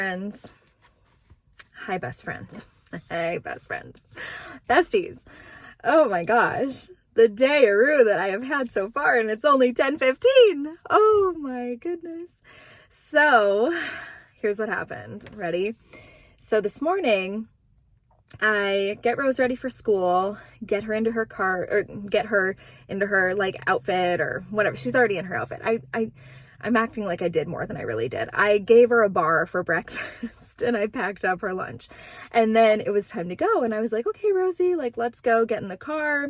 Friends. Hi, best friends. Hey, best friends. Besties. Oh my gosh. The day-a-roo that I have had so far, and it's only 10:15. Oh my goodness. So, here's what happened. Ready? So this morning, I get Rose ready for school, get her into her car, or get her into her like outfit or whatever. She's already in her outfit. I'm acting like I did more than I really did. I gave her a bar for breakfast and I packed up her lunch. And then it was time to go. And I was like, okay, Rosie, like, let's go get in the car.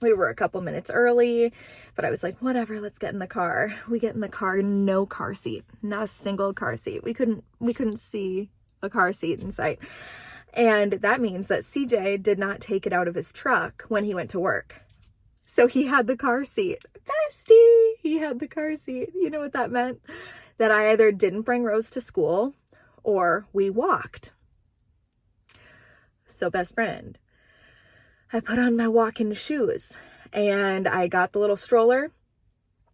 We were a couple minutes early, but I was like, whatever, let's get in the car. We get in the car, no car seat, not a single car seat. We couldn't see a car seat in sight. And that means that CJ did not take it out of his truck when he went to work. So he had the car seat. Bestie, he had the car seat. You know what that meant? That I either didn't bring Rose to school or we walked. So best friend, I put on my walking shoes and I got the little stroller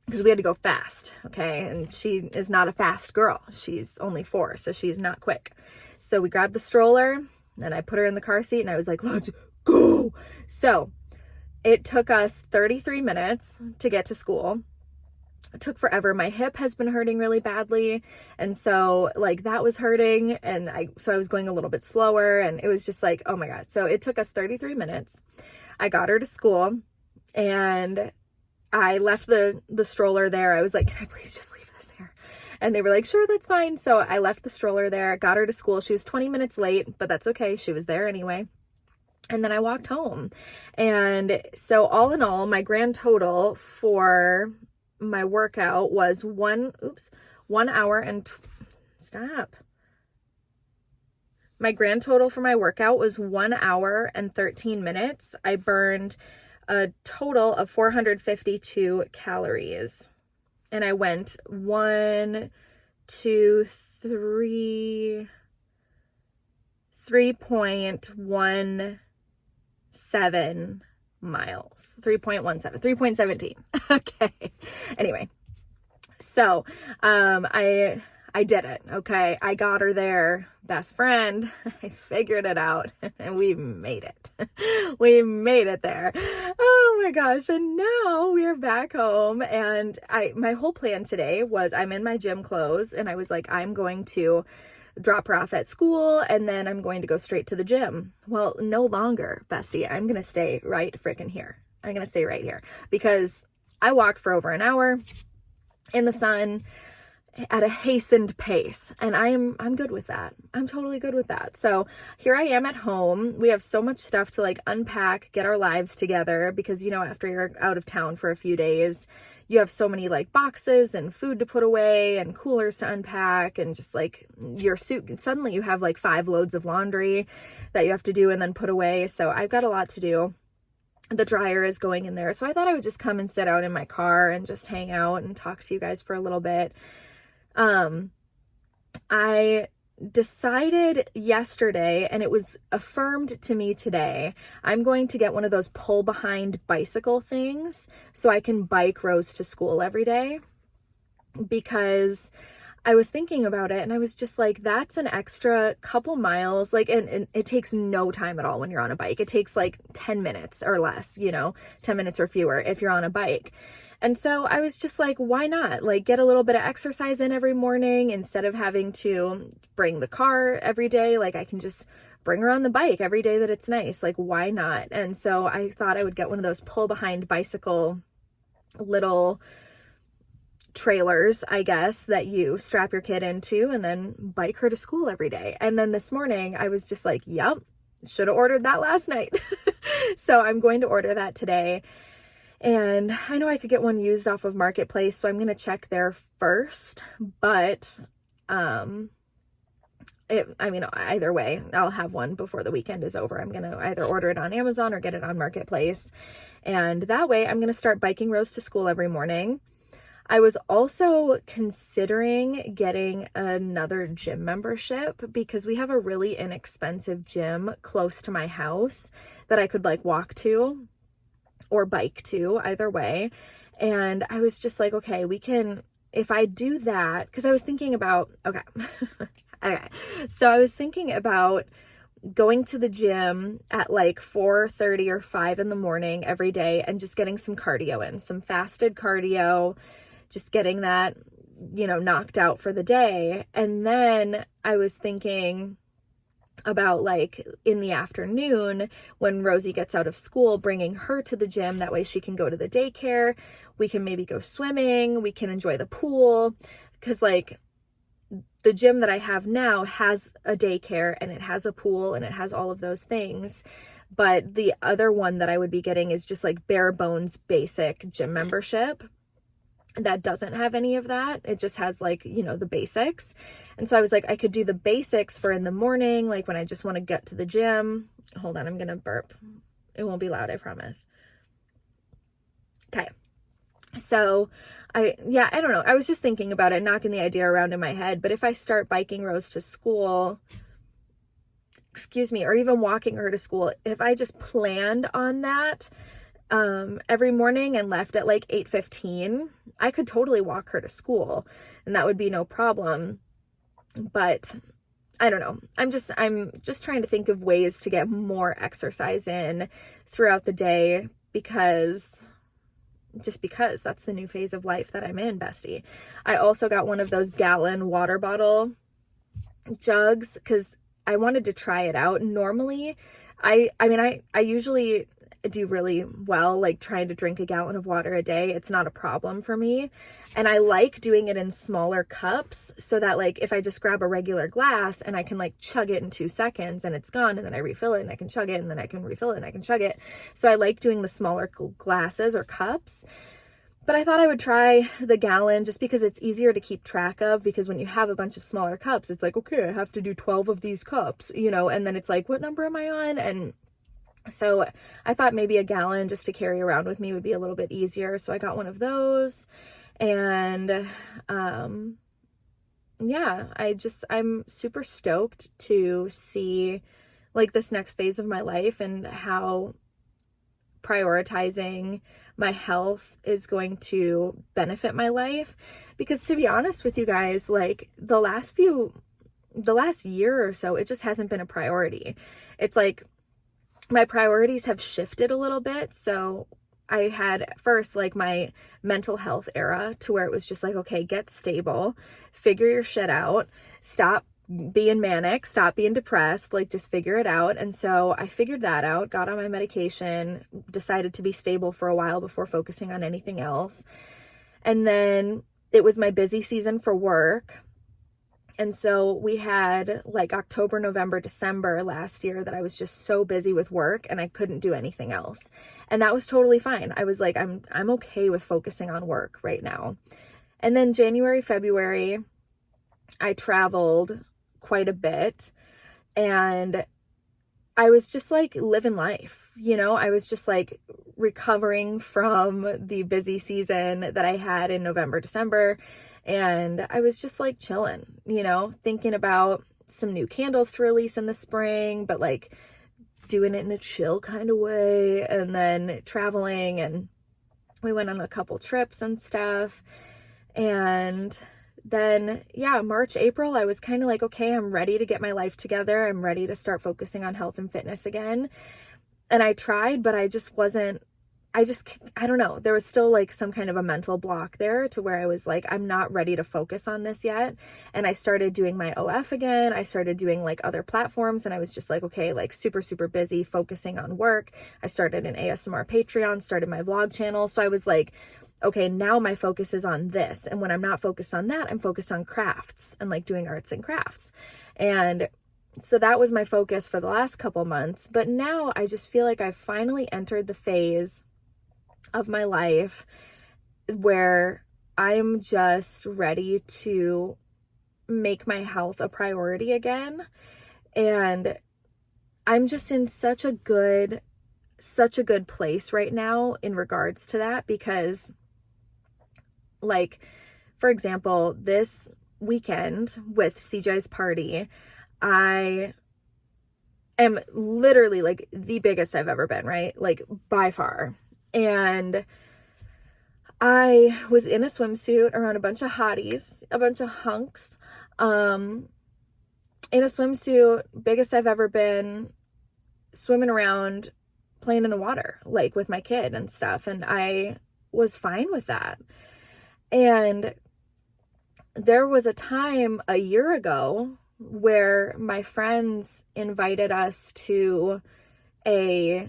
because we had to go fast, okay? And she is not a fast girl. She's only 4, so she's not quick. So we grabbed the stroller and I put her in the car seat and I was like, let's go. So it took us 33 minutes to get to school. It took forever. My hip has been hurting really badly. And so like that was hurting. And I was going a little bit slower and it was just like, oh my God. So it took us 33 minutes. I got her to school and I left the stroller there. I was like, can I please just leave this there? And they were like, sure, that's fine. So I left the stroller there, got her to school. She was 20 minutes late, but that's okay. She was there anyway. And then I walked home. And so all in all, my grand total for my workout was 1 hour and stop. My grand total for my workout was 1 hour and 13 minutes. I burned a total of 452 calories. And I went 3.17 miles. 3.17. Okay. Anyway, so I did it. Okay. I got her there. Best friend. I figured it out and we made it. We made it there. Oh my gosh. And now we're back home and my whole plan today was I'm in my gym clothes and I was like, I'm going to drop her off at school and then I'm going to go straight to the gym. Well, no longer, bestie. I'm going to stay right freaking here. I'm going to stay right here because I walked for over an hour in the sun at a hastened pace and I'm good with that. I'm totally good with that. So here I am at home. We have so much stuff to like unpack, get our lives together because, you know, after you're out of town for a few days, you have so many like boxes and food to put away and coolers to unpack and just like your suit. Suddenly you have like 5 loads of laundry that you have to do and then put away. So I've got a lot to do. The dryer is going in there. So I thought I would just come and sit out in my car and just hang out and talk to you guys for a little bit. I decided yesterday, and it was affirmed to me today, I'm going to get one of those pull behind bicycle things so I can bike Rose to school every day, because I was thinking about it and I was just like, that's an extra couple miles, like, and it takes no time at all when you're on a bike. It takes like 10 minutes or less, 10 minutes or fewer if you're on a bike. And so I was just like, why not? Like, get a little bit of exercise in every morning instead of having to bring the car every day. Like, I can just bring her on the bike every day that it's nice. Like, why not? And so I thought I would get one of those pull behind bicycle little trailers, I guess, that you strap your kid into and then bike her to school every day. And then this morning I was just like, yep, should have ordered that last night. So I'm going to order that today. And I know I could get one used off of Marketplace, so I'm going to check there first, but either way, I'll have one before the weekend is over. I'm going to either order it on Amazon or get it on Marketplace. And that way I'm going to start biking Rose to school every morning. I was also considering getting another gym membership because we have a really inexpensive gym close to my house that I could like walk to or bike to, either way. And I was just like, okay, we can, if I do that, because I was thinking about, okay, Okay. So I was thinking about going to the gym at like 4:30 or 5 in the morning every day and just getting some cardio in, some fasted cardio, just getting that, knocked out for the day. And then I was thinking about like in the afternoon when Rosie gets out of school, bringing her to the gym. That way she can go to the daycare. We can maybe go swimming. We can enjoy the pool. Because like the gym that I have now has a daycare and it has a pool and it has all of those things. But the other one that I would be getting is just like bare bones basic gym membership that doesn't have any of that. It just has like, the basics. And so I was like, I could do the basics for in the morning, like when I just want to get to the gym. Hold on, I'm going to burp. It won't be loud, I promise. Okay. So I don't know. I was just thinking about it, knocking the idea around in my head. But if I start biking Rose to school, or even walking her to school, if I just planned on that, every morning and left at like 8:15, I could totally walk her to school and that would be no problem. But I don't know. I'm just trying to think of ways to get more exercise in throughout the day because that's the new phase of life that I'm in, bestie. I also got one of those gallon water bottle jugs because I wanted to try it out. Normally, I usually do really well, like trying to drink a gallon of water a day. It's not a problem for me. And I like doing it in smaller cups so that like if I just grab a regular glass and I can like chug it in 2 seconds and it's gone and then I refill it and I can chug it and then I can refill it and I can chug it. So I like doing the smaller glasses or cups. But I thought I would try the gallon just because it's easier to keep track of, because when you have a bunch of smaller cups, it's like, okay, I have to do 12 of these cups, and then it's like, what number am I on? And so I thought maybe a gallon just to carry around with me would be a little bit easier. So I got one of those. And I'm super stoked to see like this next phase of my life and how prioritizing my health is going to benefit my life. Because to be honest with you guys, like the last year or so, it just hasn't been a priority. It's like my priorities have shifted a little bit. So I had at first like my mental health era to where it was just like, okay, get stable, figure your shit out, stop being manic, stop being depressed, like just figure it out. And so I figured that out, got on my medication, decided to be stable for a while before focusing on anything else. And then it was my busy season for work. And so we had like October, November, December last year that I was just so busy with work and I couldn't do anything else. And that was totally fine. I was like, I'm okay with focusing on work right now. And then January, February, I traveled quite a bit and I was just like living life, I was just like recovering from the busy season that I had in November, December. And I was just like chilling, thinking about some new candles to release in the spring, but like doing it in a chill kind of way. And then traveling, and we went on a couple trips and stuff. And then, March, April, I was kind of like, okay, I'm ready to get my life together. I'm ready to start focusing on health and fitness again. And I tried, but I don't know. There was still like some kind of a mental block there to where I was like, I'm not ready to focus on this yet. And I started doing my OF again. I started doing like other platforms and I was just like, okay, like super, super busy focusing on work. I started an ASMR Patreon, started my vlog channel. So I was like, okay, now my focus is on this. And when I'm not focused on that, I'm focused on crafts and like doing arts and crafts. And so that was my focus for the last couple months. But now I just feel like I've finally entered the phase of my life where I'm just ready to make my health a priority again. And I'm just in such a good place right now in regards to that, because like, for example, this weekend with CJ's party, I am literally like the biggest I've ever been, right? Like by far. And I was in a swimsuit around a bunch of hotties, a bunch of hunks. in a swimsuit, biggest I've ever been, swimming around, playing in the water, like with my kid and stuff. And I was fine with that. And there was a time a year ago where my friends invited us to a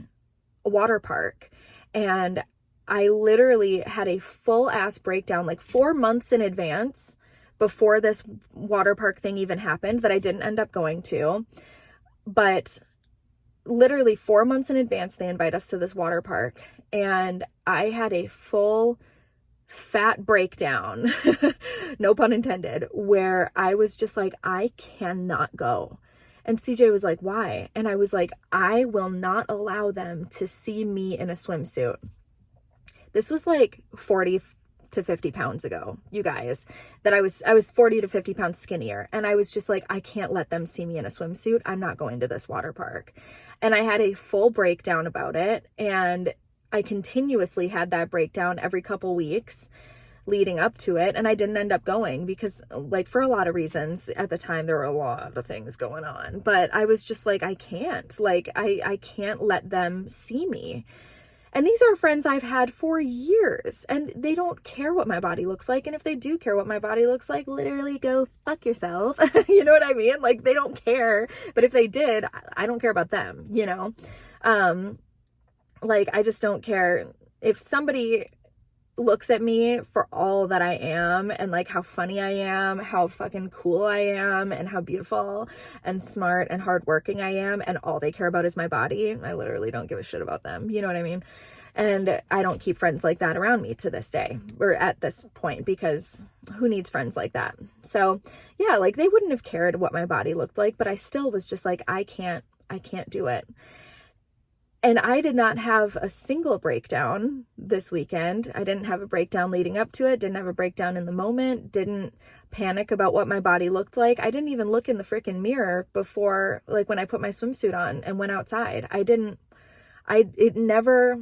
water park, and I literally had a full ass breakdown like 4 months in advance before this water park thing even happened, that I didn't end up going to. But literally 4 months in advance, they invite us to this water park, and I had a full fat breakdown, no pun intended, where I was just like, I cannot go. And CJ was like, why? And I was like, I will not allow them to see me in a swimsuit. This was like 40 to 50 pounds ago, you guys, that I was 40 to 50 pounds skinnier. And I was just like, I can't let them see me in a swimsuit. I'm not going to this water park. And I had a full breakdown about it. And I continuously had that breakdown every couple weeks leading up to it. And I didn't end up going because, like, for a lot of reasons at the time, there were a lot of things going on, but I was just like, I can't, like, I can't let them see me. And these are friends I've had for years, and they don't care what my body looks like. And if they do care what my body looks like, literally go fuck yourself. You know what I mean? Like, they don't care. But if they did, I don't care about them, you know? Like, I just don't care. If somebody looks at me for all that I am, and like how funny I am, how fucking cool I am, and how beautiful and smart and hardworking I am, and all they care about is my body, I literally don't give a shit about them. You know what I mean? And I don't keep friends like that around me to this day, or at this point, because who needs friends like that? So yeah, like, they wouldn't have cared what my body looked like, but I still was just like, I can't do it. And I did not have a single breakdown this weekend. I didn't have a breakdown leading up to it, didn't have a breakdown in the moment, didn't panic about what my body looked like. I didn't even look in the freaking mirror before, like, when I put my swimsuit on and went outside. I never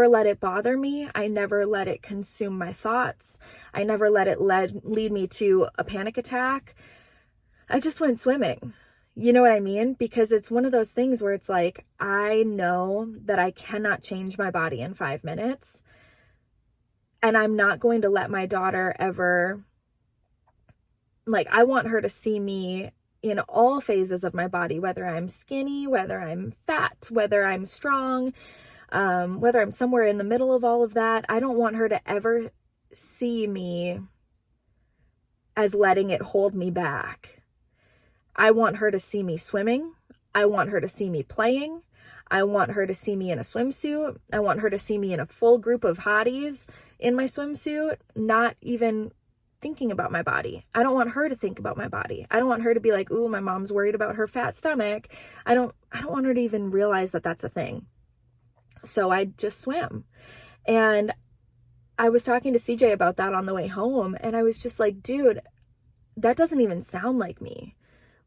let it bother me. I never let it consume my thoughts. I never let it lead me to a panic attack. I just went swimming. You know what I mean? Because it's one of those things where it's like, I know that I cannot change my body in 5 minutes. And I'm not going to let my daughter ever, like, I want her to see me in all phases of my body, whether I'm skinny, whether I'm fat, whether I'm strong, whether I'm somewhere in the middle of all of that. I don't want her to ever see me as letting it hold me back. I want her to see me swimming. I want her to see me playing. I want her to see me in a swimsuit. I want her to see me in a full group of hotties in my swimsuit, not even thinking about my body. I don't want her to think about my body. I don't want her to be like, ooh, my mom's worried about her fat stomach. I don't want her to even realize that that's a thing. So I just swam. And I was talking to CJ about that on the way home, and I was just like, dude, that doesn't even sound like me.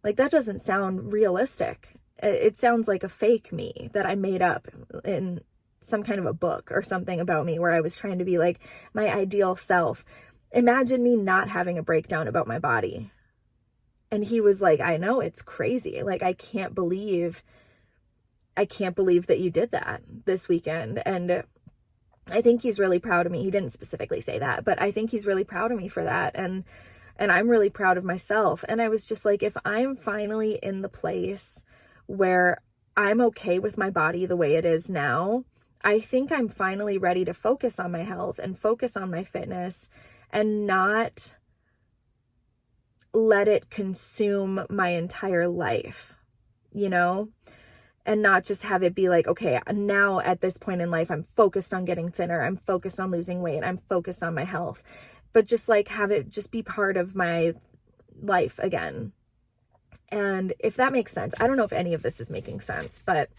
Like, that doesn't sound realistic. It sounds like a fake me that I made up in some kind of a book or something about me, where I was trying to be like my ideal self. Imagine me not having a breakdown about my body. And he was like, I know, it's crazy. Like, I can't believe that you did that this weekend. And I think he's really proud of me. He didn't specifically say that, but I think he's really proud of me for that. And I'm really proud of myself. And I was just like, if I'm finally in the place where I'm okay with my body the way it is now, I think I'm finally ready to focus on my health and focus on my fitness and not let it consume my entire life, you know? And not just have it be like, okay, now at this point in life, I'm focused on getting thinner. I'm focused on losing weight. I'm focused on my health. But just like have it just be part of my life again. And if that makes sense, I don't know if any of this is making sense, but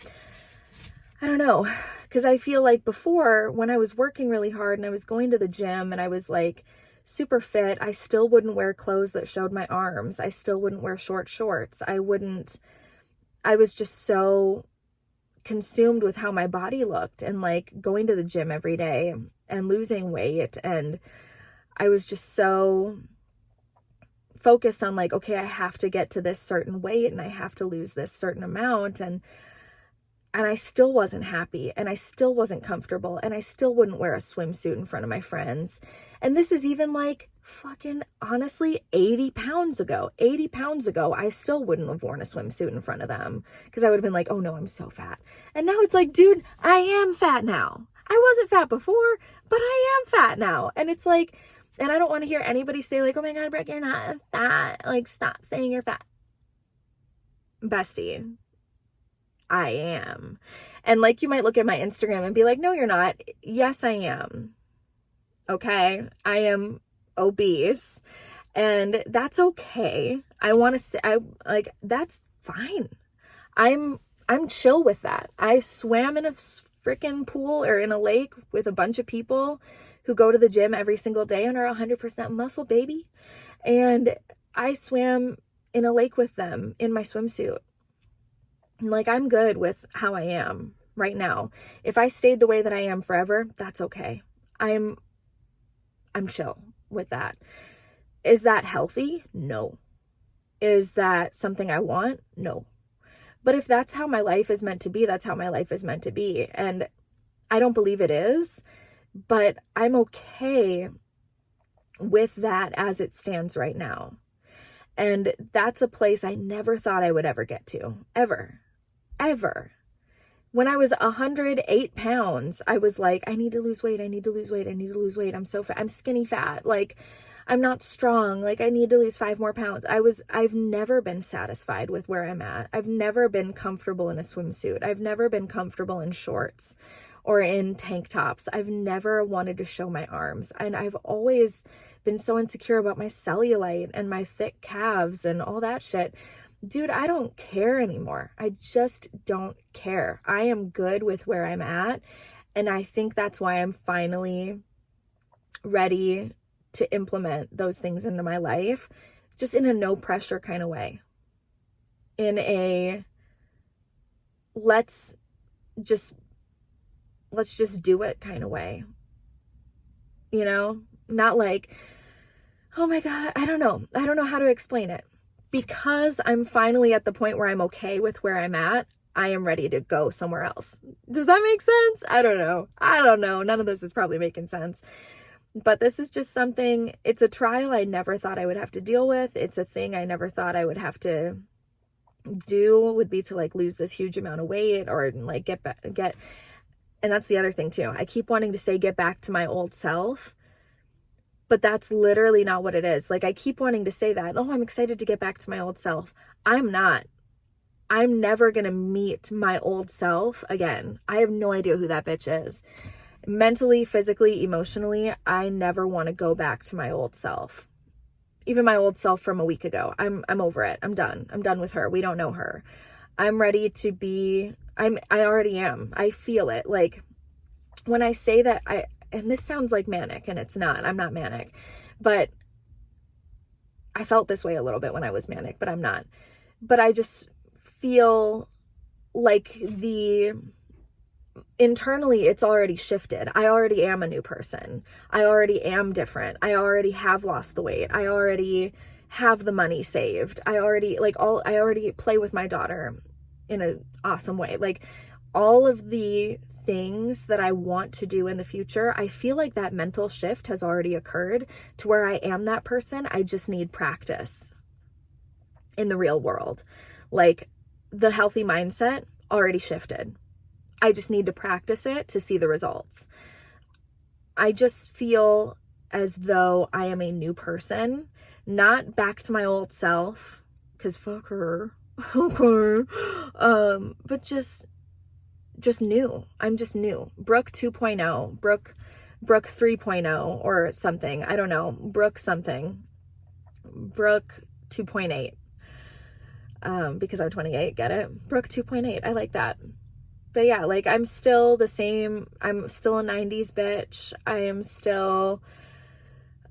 I don't know. Because I feel like before, when I was working really hard and I was going to the gym and I was like super fit, I still wouldn't wear clothes that showed my arms. I still wouldn't wear short shorts. I was just so consumed with how my body looked and like going to the gym every day and losing weight. And I was just so focused on like, okay, I have to get to this certain weight and I have to lose this certain amount. And I still wasn't happy, and I still wasn't comfortable, and I still wouldn't wear a swimsuit in front of my friends. And this is even like fucking honestly 80 pounds ago. 80 pounds ago, I still wouldn't have worn a swimsuit in front of them because I would have been like, oh no, I'm so fat. And now it's like, dude, I am fat now. I wasn't fat before, but I am fat now. And it's like, and I don't want to hear anybody say like, oh my God, Brooke, you're not fat. Like, stop saying you're fat. Bestie, I am. And like, you might look at my Instagram and be like, no, you're not. Yes, I am. Okay. I am obese, and that's okay. I want to say, that's fine. I'm chill with that. I swam in a freaking pool or in a lake with a bunch of people who go to the gym every single day and are 100% muscle, baby. And I swam in a lake with them in my swimsuit. Like, I'm good with how I am right now. If I stayed the way that I am forever, that's okay. I'm chill with that. Is that healthy? No. Is that something I want? No. But if that's how my life is meant to be, that's how my life is meant to be. And I don't believe it is, but I'm okay with that as it stands right now. And that's a place I never thought I would ever get to. Ever. When I was 108 pounds, I was like, I need to lose weight. I need to lose weight. I need to lose weight. I'm so fat. I'm skinny fat. Like, I'm not strong. Like, I need to lose 5 more pounds. I've never been satisfied with where I'm at. I've never been comfortable in a swimsuit. I've never been comfortable in shorts or in tank tops. I've never wanted to show my arms. And I've always been so insecure about my cellulite and my thick calves and all that shit. Dude, I don't care anymore. I just don't care. I am good with where I'm at. And I think that's why I'm finally ready to implement those things into my life, just in a no pressure kind of way. In a let's just do it kind of way. You know, not like, oh my God, I don't know how to explain it. Because I'm finally at the point where I'm okay with where I'm at, I am ready to go somewhere else. Does that make sense? I don't know. None of this is probably making sense. But this is just something, it's a trial I never thought I would have to deal with. It's a thing I never thought I would have to do, would be to like lose this huge amount of weight or like get, and that's the other thing too. I keep wanting to say get back to my old self. But that's literally not what it is. Like, I keep wanting to say that. Oh, I'm excited to get back to my old self. I'm not. I'm never going to meet my old self again. I have no idea who that bitch is. Mentally, physically, emotionally, I never want to go back to my old self. Even my old self from a week ago. I'm over it. I'm done. I'm done with her. We don't know her. I'm ready to be, I already am. I feel it. Like, when I say that, and this sounds like manic, and it's not. I'm not manic. But I felt this way a little bit when I was manic, but I'm not. But I just feel like internally it's already shifted. I already am a new person. I already am different. I already have lost the weight. I already have the money saved. I already play with my daughter in an awesome way. Like, all of the things that I want to do in the future, I feel like that mental shift has already occurred to where I am that person. I just need practice in the real world. Like, the healthy mindset already shifted. I just need to practice it to see the results. I just feel as though I am a new person, not back to my old self, because fuck her. Okay. But just new. I'm just new. Brooke 2.0, Brooke 3.0 or something. I don't know. Brooke something. Brooke 2.8. Because I'm 28, get it? Brooke 2.8. I like that. But yeah, like, I'm still the same. I'm still a 90s bitch. I am still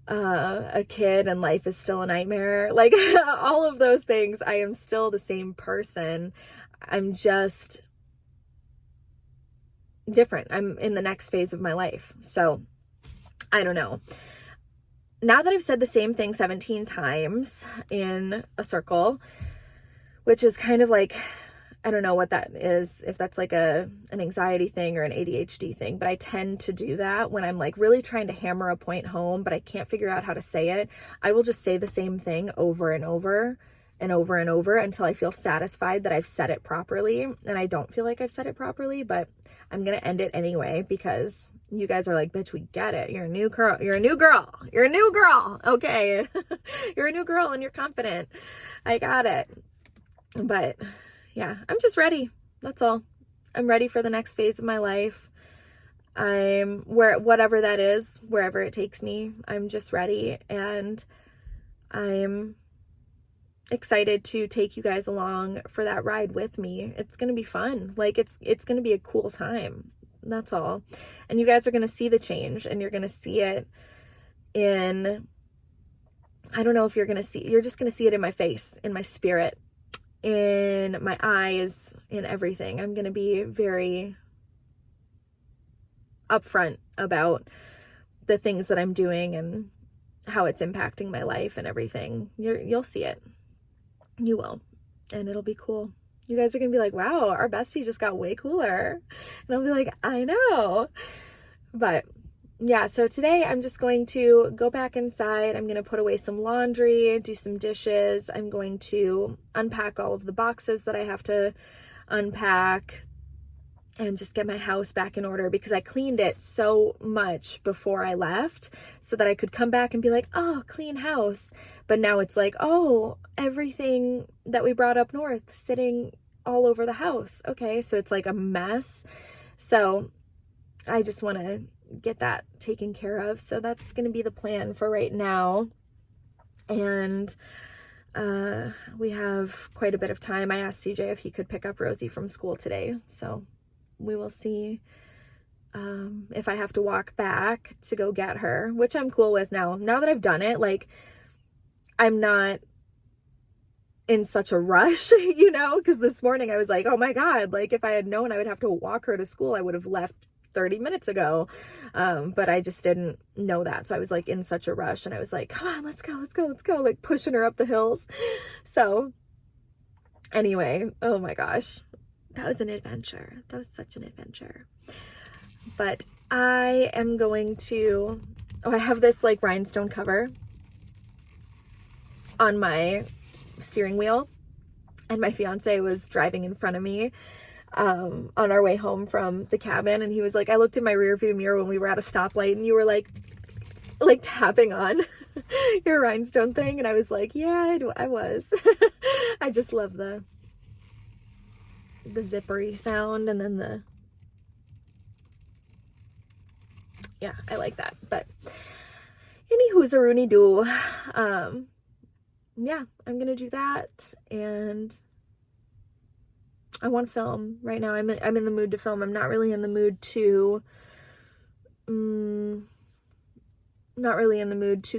a kid, and life is still a nightmare. Like, all of those things, I am still the same person. I'm just different. I'm in the next phase of my life. So I don't know. now that I've said the same thing 17 times in a circle, which is kind of like, I don't know what that is, if that's like an anxiety thing or an ADHD thing, but I tend to do that when I'm like really trying to hammer a point home, but I can't figure out how to say it. I will just say the same thing over and over and over and over until I feel satisfied that I've said it properly. And I don't feel like I've said it properly, but I'm going to end it anyway because you guys are like, bitch, we get it. You're a new girl. You're a new girl. You're a new girl. Okay. You're a new girl and you're confident. I got it. But yeah, I'm just ready. That's all. I'm ready for the next phase of my life. Whatever that is, wherever it takes me, I'm just ready. And I'm excited to take you guys along for that ride with me. It's going to be fun. Like it's going to be a cool time. That's all. And you guys are going to see the change, and you're going to see it in, I don't know if you're just going to see it in my face, in my spirit, in my eyes, in everything. I'm going to be very upfront about the things that I'm doing and how it's impacting my life and everything. You'll see it. You will. And it'll be cool. You guys are going to be like, wow, our bestie just got way cooler. And I'll be like, I know. But yeah, so today I'm just going to go back inside. I'm going to put away some laundry, do some dishes. I'm going to unpack all of the boxes that I have to unpack and just get my house back in order because I cleaned it so much before I left so that I could come back and be like, oh, clean house. But now it's like, oh, everything that we brought up north sitting all over the house. Okay, so it's like a mess. So I just want to get that taken care of. So that's going to be the plan for right now. And we have quite a bit of time. I asked CJ if he could pick up Rosie from school today. So we will see if I have to walk back to go get her, which I'm cool with now. Now that I've done it, like, I'm not in such a rush, you know, because this morning I was like, oh my God, like if I had known I would have to walk her to school, I would have left 30 minutes ago. But I just didn't know that. So I was like in such a rush and I was like, come on, let's go, like pushing her up the hills. So anyway, oh my gosh, that was an adventure. That was such an adventure. But I am going to, I have this like rhinestone cover on my steering wheel, and my fiance was driving in front of me on our way home from the cabin, and he was like, I looked in my rearview mirror when we were at a stoplight and you were like tapping on your rhinestone thing, and I was like, yeah, I was. I just love the zippery sound, and then yeah, I like that. But anywho's a rooney doo. Yeah, I'm gonna do that, and I want to film right now. I'm in the mood to film. I'm not really in the mood to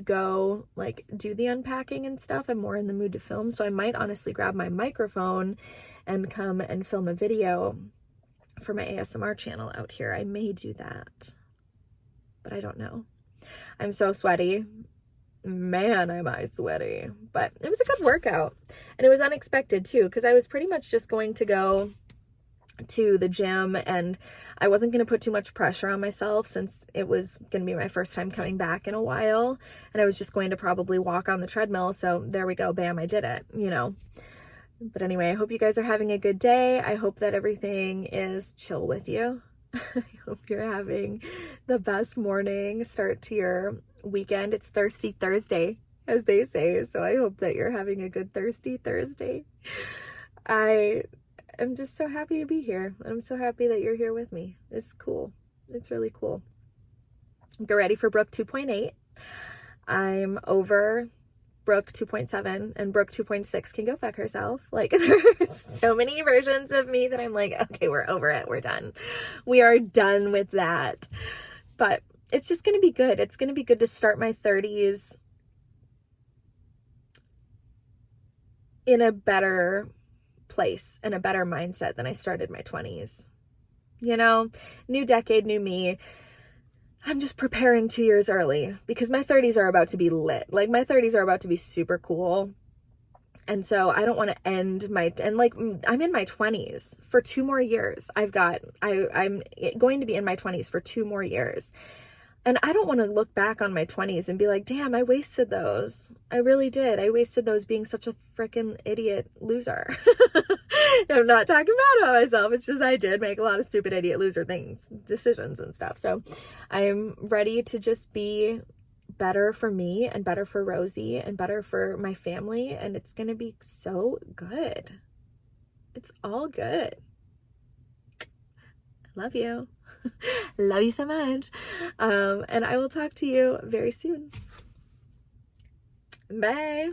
go like do the unpacking and stuff. I'm more in the mood to film, so I might honestly grab my microphone and come and film a video for my ASMR channel out here. I may do that, but I don't know. I'm so sweaty. Man, am I sweaty. But it was a good workout, and it was unexpected too, because I was pretty much just going to go to the gym, and I wasn't going to put too much pressure on myself since it was going to be my first time coming back in a while, and I was just going to probably walk on the treadmill. So there we go, bam, I did it, you know. But anyway, I hope you guys are having a good day. I hope that everything is chill with you. I hope you're having the best morning start to your weekend. It's Thirsty Thursday, as they say, so I hope that you're having a good Thirsty Thursday. I am just so happy to be here. I'm so happy that you're here with me. It's cool. It's really cool. Get ready for Brooke 2.8. I'm over Brooke 2.7, and Brooke 2.6 can go fuck herself. Like, there's so many versions of me that I'm like, okay, we're over it. We're done. We are done with that. But it's just going to be good. It's going to be good to start my 30s in a better place, in a better mindset than I started my 20s. You know, new decade, new me. I'm just preparing 2 years early because my 30s are about to be lit. Like my 30s are about to be super cool. And so I don't want to end I'm in my 20s for 2 more years. I'm going to be in my 20s for 2 more years. And I don't want to look back on my 20s and be like, damn, I wasted those. I really did. I wasted those being such a freaking idiot loser. I'm not talking bad about myself. It's just I did make a lot of stupid idiot loser decisions and stuff. So I'm ready to just be better for me and better for Rosie and better for my family. And it's going to be so good. It's all good. Love you. Love you so much. And I will talk to you very soon. Bye.